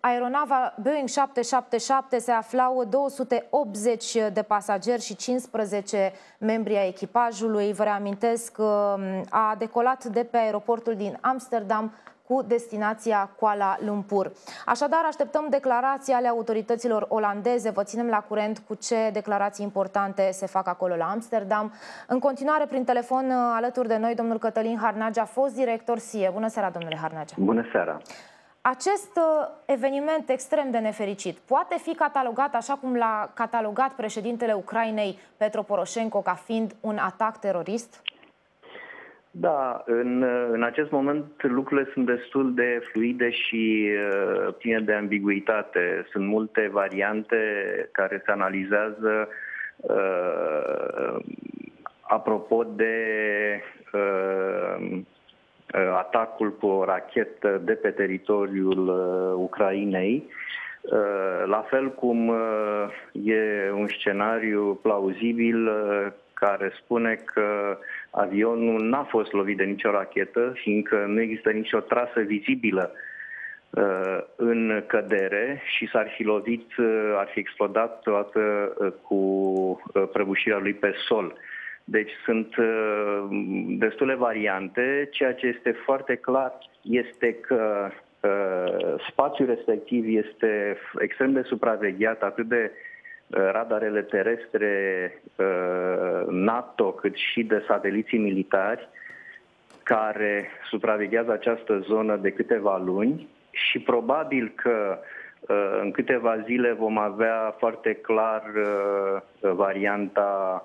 aeronava Boeing 777 se aflau 280 de pasageri și 15 membri ai echipajului. Vă reamintesc că a decolat de pe aeroportul din Amsterdam cu destinația Kuala Lumpur. Așadar, așteptăm declarații ale autorităților olandeze. Vă ținem la curent cu ce declarații importante se fac acolo la Amsterdam. În continuare, prin telefon, alături de noi, domnul Cătălin Harnagea, fost director SIE. Bună seara, domnule Harnagea. Bună seara. Acest eveniment extrem de nefericit poate fi catalogat, așa cum l-a catalogat președintele Ucrainei, Petro Poroșenko, ca fiind un atac terorist? Da, în acest moment lucrurile sunt destul de fluide și pline de ambiguitate. Sunt multe variante care se analizează apropo de atacul cu o rachetă de pe teritoriul Ucrainei, la fel cum e un scenariu plauzibil care spune că avionul n-a fost lovit de nicio rachetă, fiindcă nu există nicio trasă vizibilă în cădere și s-ar fi lovit, ar fi explodat toată cu prăbușirea lui pe sol. Deci sunt destule variante. Ceea ce este foarte clar este că spațiul respectiv este extrem de supravegheat atât de radarele terestre NATO cât și de sateliții militari care supraveghează această zonă de câteva luni și probabil că în câteva zile vom avea foarte clar varianta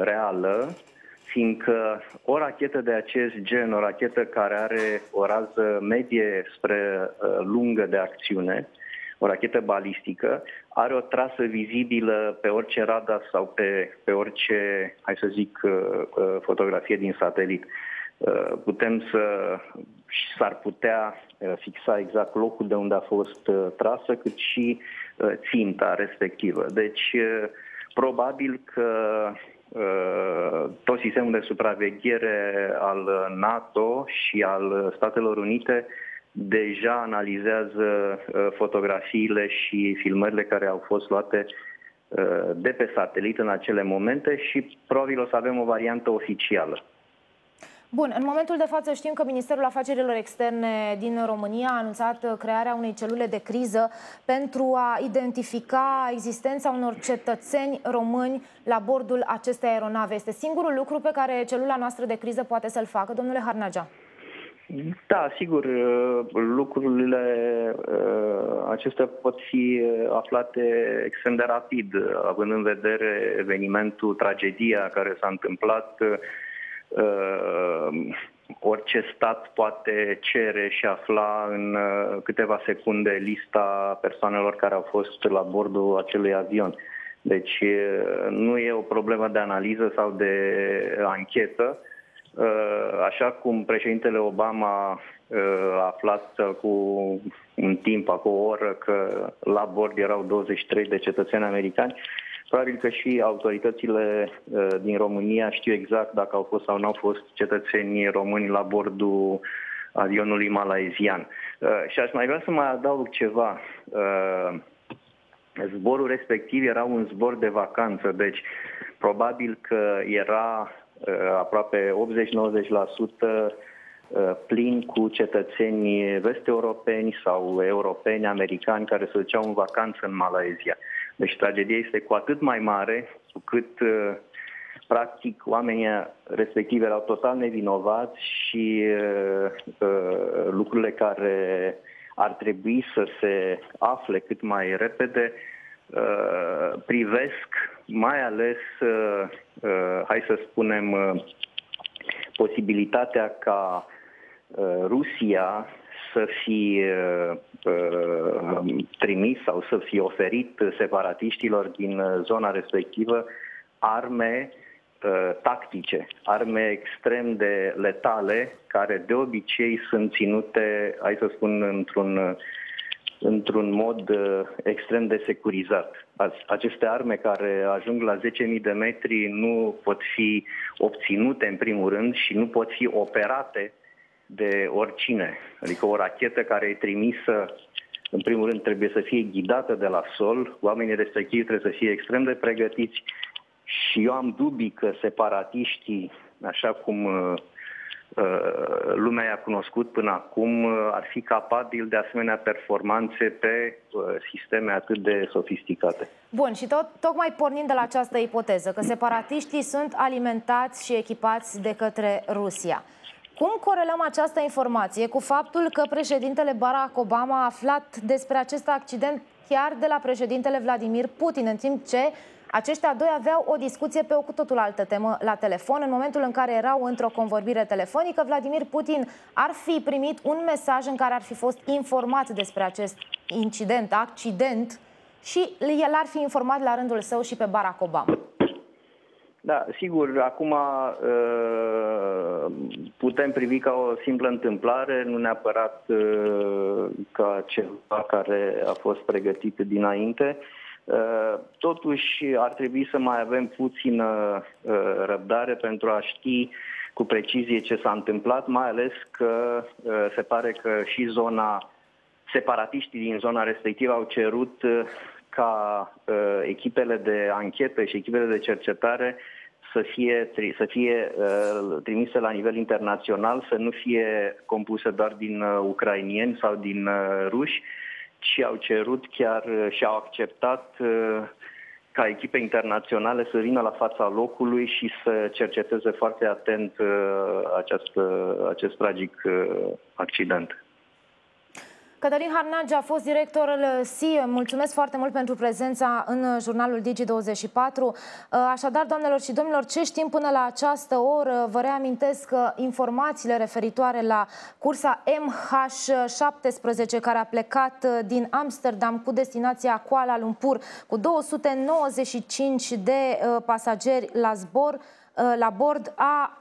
reală, fiindcă o rachetă de acest gen, o rachetă care are o rază medie spre lungă de acțiune, o rachetă balistică, are o trasă vizibilă pe orice radar sau pe orice, hai să zic, fotografie din satelit. Putem s-ar putea fixa exact locul de unde a fost trasă, cât și ținta respectivă. Deci, probabil că tot sistemul de supraveghere al NATO și al Statelor Unite deja analizează fotografiile și filmările care au fost luate de pe satelit în acele momente și probabil o să avem o variantă oficială. Bun, în momentul de față știm că Ministerul Afacerilor Externe din România a anunțat crearea unei celule de criză pentru a identifica existența unor cetățeni români la bordul acestei aeronave. Este singurul lucru pe care celula noastră de criză poate să-l facă, domnule Harnagea? Da, sigur, lucrurile acestea pot fi aflate extrem de rapid, având în vedere evenimentul, tragedia care s-a întâmplat. Orice stat poate cere și afla în câteva secunde lista persoanelor care au fost la bordul acelui avion. Deci nu e o problemă de analiză sau de anchetă. Așa cum președintele Obama a aflat cu un timp, acum o oră, că la bord erau 23 de cetățeni americani, probabil că și autoritățile din România știu exact dacă au fost sau nu au fost cetățenii români la bordul avionului malaizian. Și aș mai vrea să mai adaug ceva. Zborul respectiv era un zbor de vacanță, deci probabil că era aproape 80-90% plin cu cetățeni vest-europeni sau europeni, americani care se duceau în vacanță în Malaezia. Deci tragedia este cu atât mai mare, cu cât practic oamenii respectivi erau total nevinovați și lucrurile care ar trebui să se afle cât mai repede privesc mai ales, hai să spunem, posibilitatea ca Rusia să fie trimis sau să fie oferit separatiștilor din zona respectivă arme tactice, arme extrem de letale, care de obicei sunt ținute, hai să spun, într-un mod extrem de securizat. Aceste arme care ajung la 10.000 de metri nu pot fi obținute în primul rând și nu pot fi operate de oricine. Adică o rachetă care e trimisă, în primul rând, trebuie să fie ghidată de la sol, oamenii respectivi trebuie să fie extrem de pregătiți și eu am dubii că separatiștii, așa cum lumea i-a cunoscut până acum, ar fi capabil de asemenea performanțe pe sisteme atât de sofisticate. Bun, și tocmai pornind de la această ipoteză, că separatiștii sunt alimentați și echipați de către Rusia. Cum corelăm această informație cu faptul că președintele Barack Obama a aflat despre acest accident chiar de la președintele Vladimir Putin, în timp ce aceștia doi aveau o discuție pe o cu totul altă temă la telefon? În momentul în care erau într-o convorbire telefonică, Vladimir Putin ar fi primit un mesaj în care ar fi fost informat despre acest accident, și el ar fi informat la rândul său și pe Barack Obama. Da, sigur, acum putem privi ca o simplă întâmplare, nu neapărat ca ceva care a fost pregătit dinainte. Totuși ar trebui să mai avem puțină răbdare pentru a ști cu precizie ce s-a întâmplat, mai ales că se pare că și separatiștii din zona respectivă au cerut ca echipele de anchetă și echipele de cercetare să fie trimise la nivel internațional, să nu fie compuse doar din ucrainieni sau din ruși, ci au cerut chiar și au acceptat ca echipe internaționale să vină la fața locului și să cerceteze foarte atent acest tragic accident. Cătălin Harnage a fost directorul SIE. Mulțumesc foarte mult pentru prezența în jurnalul Digi24. Așadar, doamnelor și domnilor, ce știm până la această oră? Vă reamintesc că informațiile referitoare la cursa MH17, care a plecat din Amsterdam cu destinația Kuala Lumpur, cu 295 de pasageri la bord, a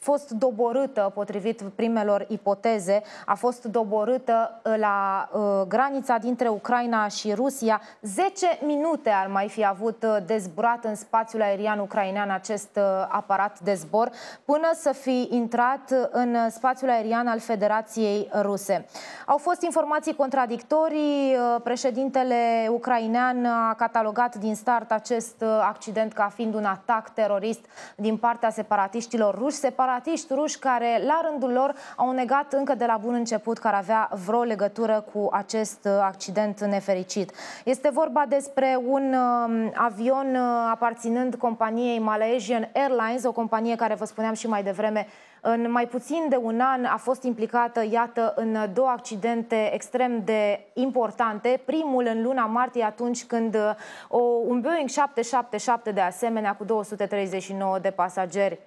fost doborâtă, potrivit primelor ipoteze, a fost doborâtă la granița dintre Ucraina și Rusia. 10 minute ar mai fi avut de zburat în spațiul aerian ucrainean acest aparat de zbor, până să fi intrat în spațiul aerian al Federației Ruse. Au fost informații contradictorii. Președintele ucrainean a catalogat din start acest accident ca fiind un atac terorist din partea separatiștilor ruși, separatiști ruși care, la rândul lor, au negat încă de la bun început că ar avea vreo legătură cu acest accident nefericit. Este vorba despre un avion aparținând companiei Malaysian Airlines, o companie care, vă spuneam și mai devreme, în mai puțin de un an a fost implicată, iată, în două accidente extrem de importante. Primul în luna martie, atunci când un Boeing 777, de asemenea, cu 239 de pasageri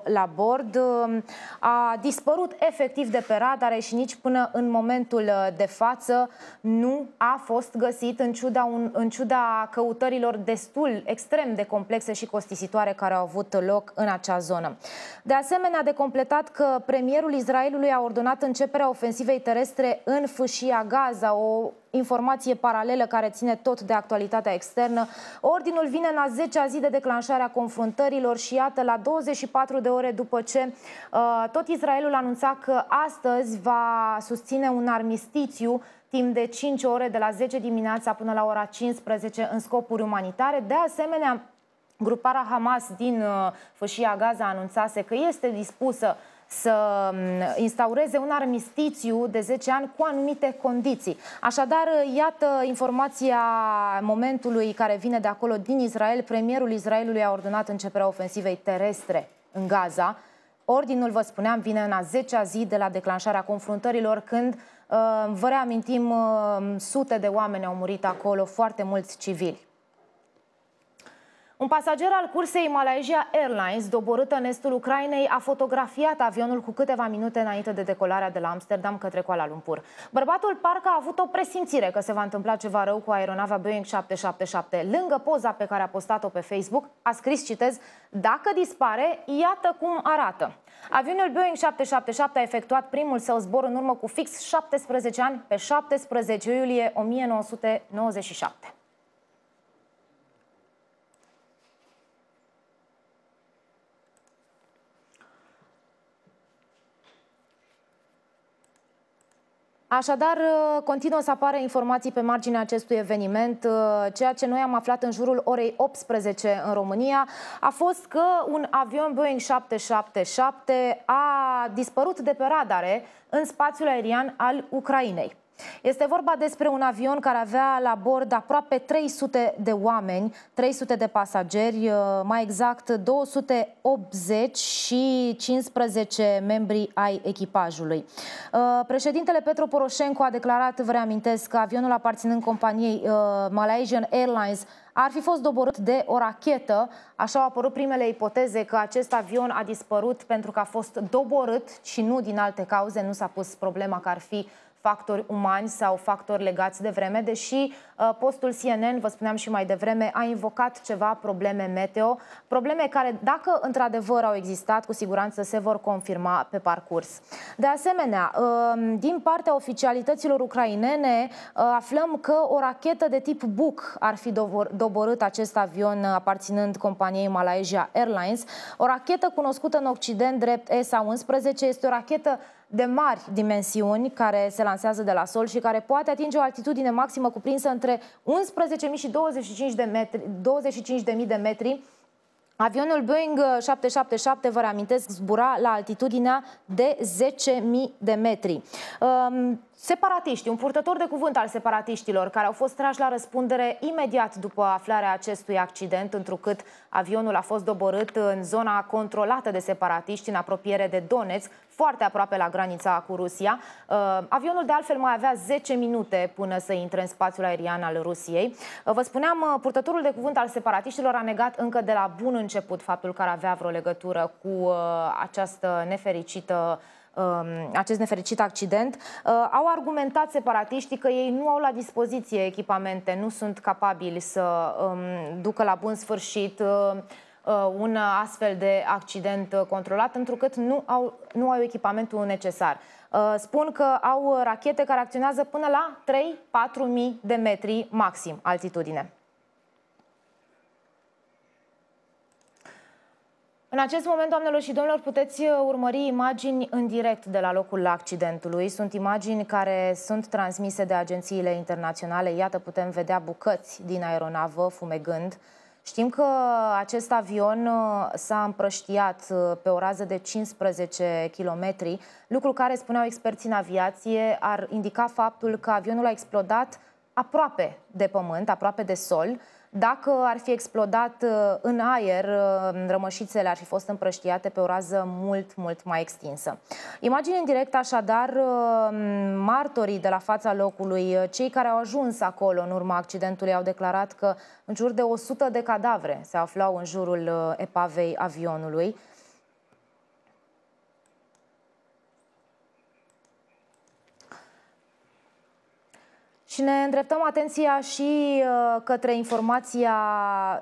la bord, a dispărut efectiv de pe radare și nici până în momentul de față nu a fost găsit, în ciuda căutărilor extrem de complexe și costisitoare care au avut loc în acea zonă. De asemenea, de completat că premierul Israelului a ordonat începerea ofensivei terestre în fâșia Gaza, o informație paralelă care ține tot de actualitatea externă. Ordinul vine în a 10-a zi de declanșare a confruntărilor și iată, la 24 de ore după ce tot Israelul anunța că astăzi va susține un armistițiu timp de 5 ore, de la 10 dimineața până la ora 15, în scopuri umanitare. De asemenea, gruparea Hamas din fâșia Gaza anunțase că este dispusă să instaureze un armistițiu de 10 ani cu anumite condiții. Așadar, iată informația momentului care vine de acolo, din Israel. Premierul Israelului a ordonat începerea ofensivei terestre în Gaza. Ordinul, vă spuneam, vine în a 10-a zi de la declanșarea confruntărilor, când, vă reamintim, sute de oameni au murit acolo, foarte mulți civili. Un pasager al cursei Malaysia Airlines, doborâtă în estul Ucrainei, a fotografiat avionul cu câteva minute înainte de decolarea de la Amsterdam către Kuala Lumpur. Bărbatul parcă a avut o presimțire că se va întâmpla ceva rău cu aeronava Boeing 777. Lângă poza pe care a postat-o pe Facebook, a scris, citez, "Dacă dispare, iată cum arată". Avionul Boeing 777 a efectuat primul său zbor în urmă cu fix 17 ani, pe 17 iulie 1997. Așadar, continuă să apară informații pe marginea acestui eveniment. Ceea ce noi am aflat în jurul orei 18 în România a fost că un avion Boeing 777 a dispărut de pe radare în spațiul aerian al Ucrainei. Este vorba despre un avion care avea la bord aproape 300 de oameni, 300 de pasageri, mai exact 280 și 15 membri ai echipajului. Președintele Petro Poroșenko a declarat, vă reamintesc, că avionul aparținând companiei Malaysian Airlines ar fi fost doborât de o rachetă. Așa au apărut primele ipoteze că acest avion a dispărut pentru că a fost doborât și nu din alte cauze. Nu s-a pus problema că ar fi factori umani sau factori legați de vreme, deși postul CNN, vă spuneam și mai devreme, a invocat ceva probleme meteo, probleme care, dacă într-adevăr au existat, cu siguranță se vor confirma pe parcurs. De asemenea, din partea oficialităților ucrainene, aflăm că o rachetă de tip Buk ar fi doborât acest avion aparținând companiei Malaysia Airlines. O rachetă cunoscută în Occident drept ESA-11 este o rachetă de mari dimensiuni care se lansează de la sol și care poate atinge o altitudine maximă cuprinsă între 11.000 și 25.000 de metri. Avionul Boeing 777, vă reamintesc, zbura la altitudinea de 10.000 de metri. Separatiștii, un purtător de cuvânt al separatiștilor, care au fost trași la răspundere imediat după aflarea acestui accident, întrucât avionul a fost doborât în zona controlată de separatiști, în apropiere de Donetsk, foarte aproape la granița cu Rusia. Avionul, de altfel, mai avea 10 minute până să intre în spațiul aerian al Rusiei. Vă spuneam, purtătorul de cuvânt al separatiștilor a negat încă de la bun început faptul că ar avea vreo legătură cu această nefericită acest nefericit accident. Au argumentat separatiștii că ei nu au la dispoziție echipamente, nu sunt capabili să ducă la bun sfârșit un astfel de accident controlat, întrucât nu au echipamentul necesar. Spun că au rachete care acționează până la 3-4 mii de metri maxim altitudine. În acest moment, doamnelor și domnilor, puteți urmări imagini în direct de la locul accidentului. Sunt imagini care sunt transmise de agențiile internaționale. Iată, putem vedea bucăți din aeronavă fumegând. Știm că acest avion s-a împrăștiat pe o rază de 15 km, lucru care, spuneau experții în aviație, ar indica faptul că avionul a explodat aproape de pământ, aproape de sol. Dacă ar fi explodat în aer, rămășițele ar fi fost împrăștiate pe o rază mult mai extinsă. Imagine în direct, așadar, martorii de la fața locului, cei care au ajuns acolo în urma accidentului, au declarat că în jur de 100 de cadavre se aflau în jurul epavei avionului. Și ne îndreptăm atenția și către informația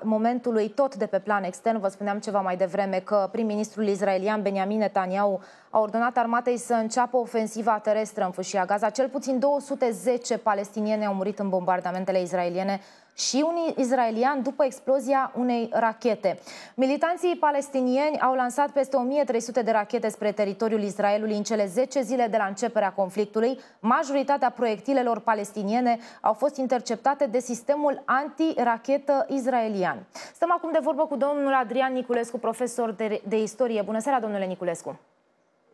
momentului tot de pe plan extern. Vă spuneam ceva mai devreme că prim-ministrul israelian Benjamin Netanyahu a ordonat armatei să înceapă ofensiva terestră în Fâșia Gaza. Cel puțin 210 palestinieni au murit în bombardamentele israeliene și un izraelian după explozia unei rachete. Militanții palestinieni au lansat peste 1300 de rachete spre teritoriul Israelului în cele 10 zile de la începerea conflictului. Majoritatea proiectilelor palestiniene au fost interceptate de sistemul antirachetă israelian. Stăm acum de vorbă cu domnul Adrian Niculescu, profesor de istorie. Bună seara, domnule Niculescu!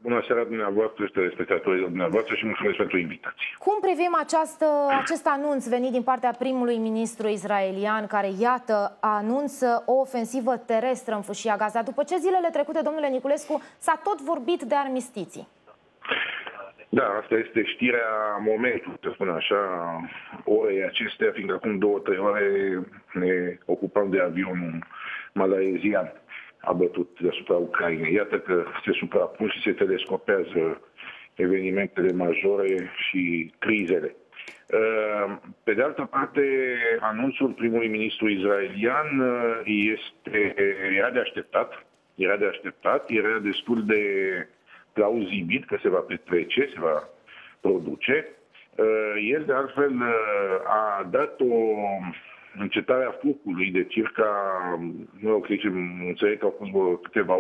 Bună seara dumneavoastră și telespectatorilor dumneavoastră și mulțumesc pentru invitație. Cum privim acest anunț venit din partea primului ministru israelian, care, iată, anunță o ofensivă terestră în Fâșia Gaza? După ce zilele trecute, domnule Niculescu, s-a tot vorbit de armistiții. Da, asta este știrea momentului, să spun așa, orei acestea, fiindcă acum 2-3 ore ne ocupăm de avionul malaysian a bătut deasupra Ucrainei. Iată că se suprapun și se telescopează evenimentele majore și crizele. Pe de altă parte, anunțul primului ministru israelian era de așteptat, era destul de plauzibil că se va petrece, se va produce. El, de altfel, a dat o încetare a focului de circa, înțeleg că au fost câteva